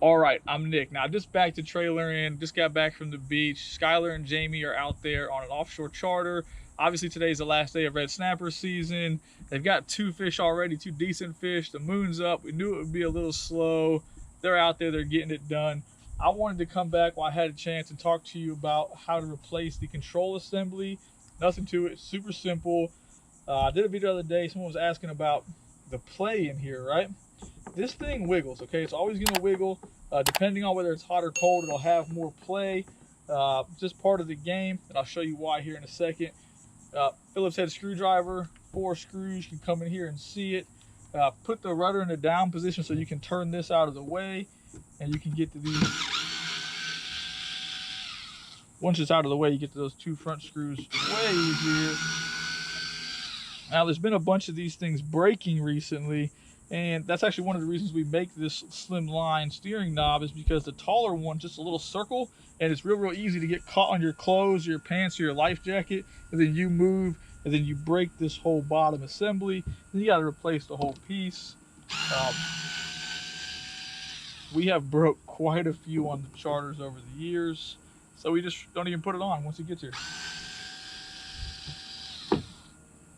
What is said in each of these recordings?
All right, I'm Nick. Now, just back to trailer in, just got back from the beach. Skylar and Jamie are out there on an offshore charter. Obviously, today's the last day of red snapper season. They've got 2 fish already, 2 decent fish. The moon's up. We knew it would be a little slow. They're out there, they're getting it done. I wanted to come back while I had a chance and talk to you about how to replace the control assembly. Nothing to it, super simple. I did a video the other day. Someone was asking about the play in here, right? This thing wiggles, okay? It's always gonna wiggle. Depending on whether it's hot or cold, it'll have more play. Just part of the game, and I'll show you why here in a second. Phillips head screwdriver, 4 screws. You can come in here and see it. Put the rudder in the down position so you can turn this out of the way, and you can get to these. Once it's out of the way, you get to those 2 front screws way easier. Now, there's been a bunch of these things breaking recently, and that's actually one of the reasons we make this slim line steering knob, is because the taller one's just a little circle, and it's real easy to get caught on your clothes, your pants, or your life jacket, and then you move, and then you break this whole bottom assembly. Then you got to replace the whole piece. We have broke quite a few on the charters over the years, so we just don't even put it on once it gets here.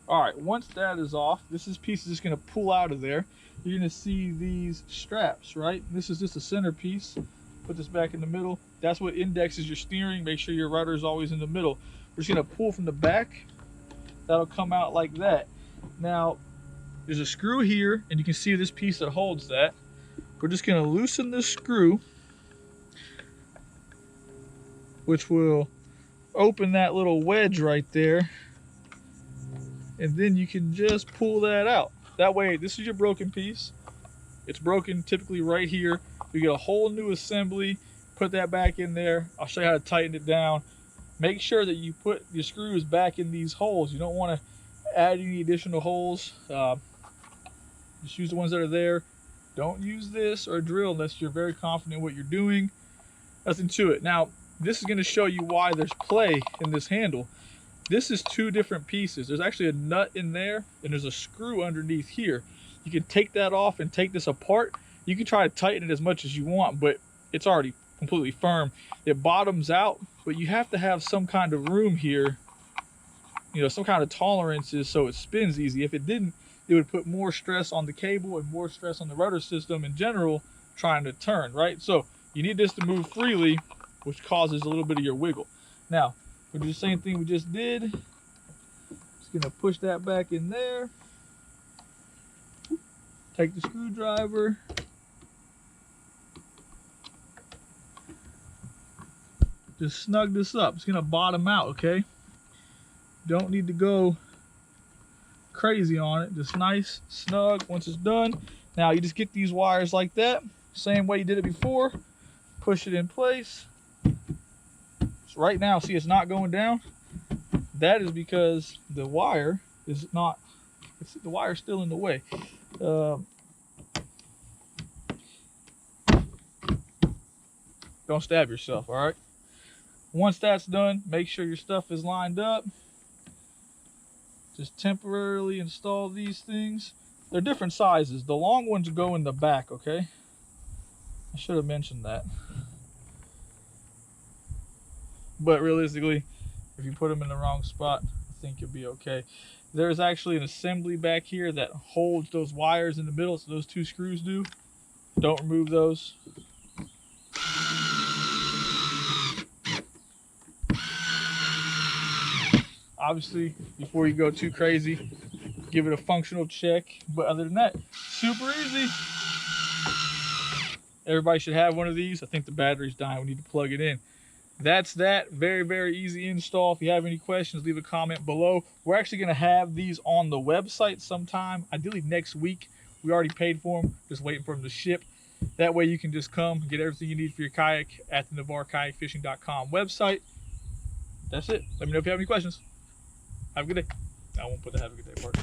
All right, once that is off, this piece is just gonna pull out of there. You're gonna see these straps, right? This is just a center piece. Put this back in the middle. That's what indexes your steering. Make sure your rudder is always in the middle. We're just gonna pull from the back. That'll come out like that. Now, there's a screw here, and you can see this piece that holds that. We're just gonna loosen this screw, which will open that little wedge right there. And then you can just pull that out. That way, this is your broken piece. It's broken typically right here. You get a whole new assembly, put that back in there. I'll show you how to tighten it down. Make sure that you put your screws back in these holes. You don't want to add any additional holes. Just use the ones that are there. Don't use this or a drill unless you're very confident in what you're doing. Nothing to it. Now, this is going to show you why there's play in this handle. This is 2 different pieces. There's actually a nut in there, and there's a screw underneath here. You can take that off and take this apart. You can try to tighten it as much as you want, but it's already completely firm. It bottoms out, but you have to have some kind of room here, you know, some kind of tolerances so it spins easy. If it didn't, it would put more stress on the cable and more stress on the rudder system in general trying to turn, right? So you need this to move freely, which causes a little bit of your wiggle. Now, we'll do the same thing we just did. Just gonna push that back in there. Take the screwdriver. Just snug this up. It's gonna bottom out, okay? Don't need to go crazy on it. Just nice, snug once it's done. Now you just get these wires like that. Same way you did it before. Push it in place. Right now, see, it's not going down. That is because the wire is not, the wire's still in the way. Don't stab yourself, all right? Once that's done, make sure your stuff is lined up. Just temporarily install these things. They're different sizes. The long ones go in the back, okay? I should have mentioned that. But realistically, if you put them in the wrong spot, I think you'll be okay. There's actually an assembly back here that holds those wires in the middle, so those 2 screws do. Don't remove those. Obviously, before you go too crazy, give it a functional check. But other than that, super easy. Everybody should have one of these. I think the battery's dying. We need to plug it in. That's that. Very easy install. If you have any questions, leave a comment below. We're actually going to have these on the website sometime, ideally next week. We already paid for them, just waiting for them to ship. That way you can just come and get everything you need for your kayak at the NavarreKayakFishing.com website. That's it. Let me know if you have any questions. Have a good day. I won't put the have a good day part.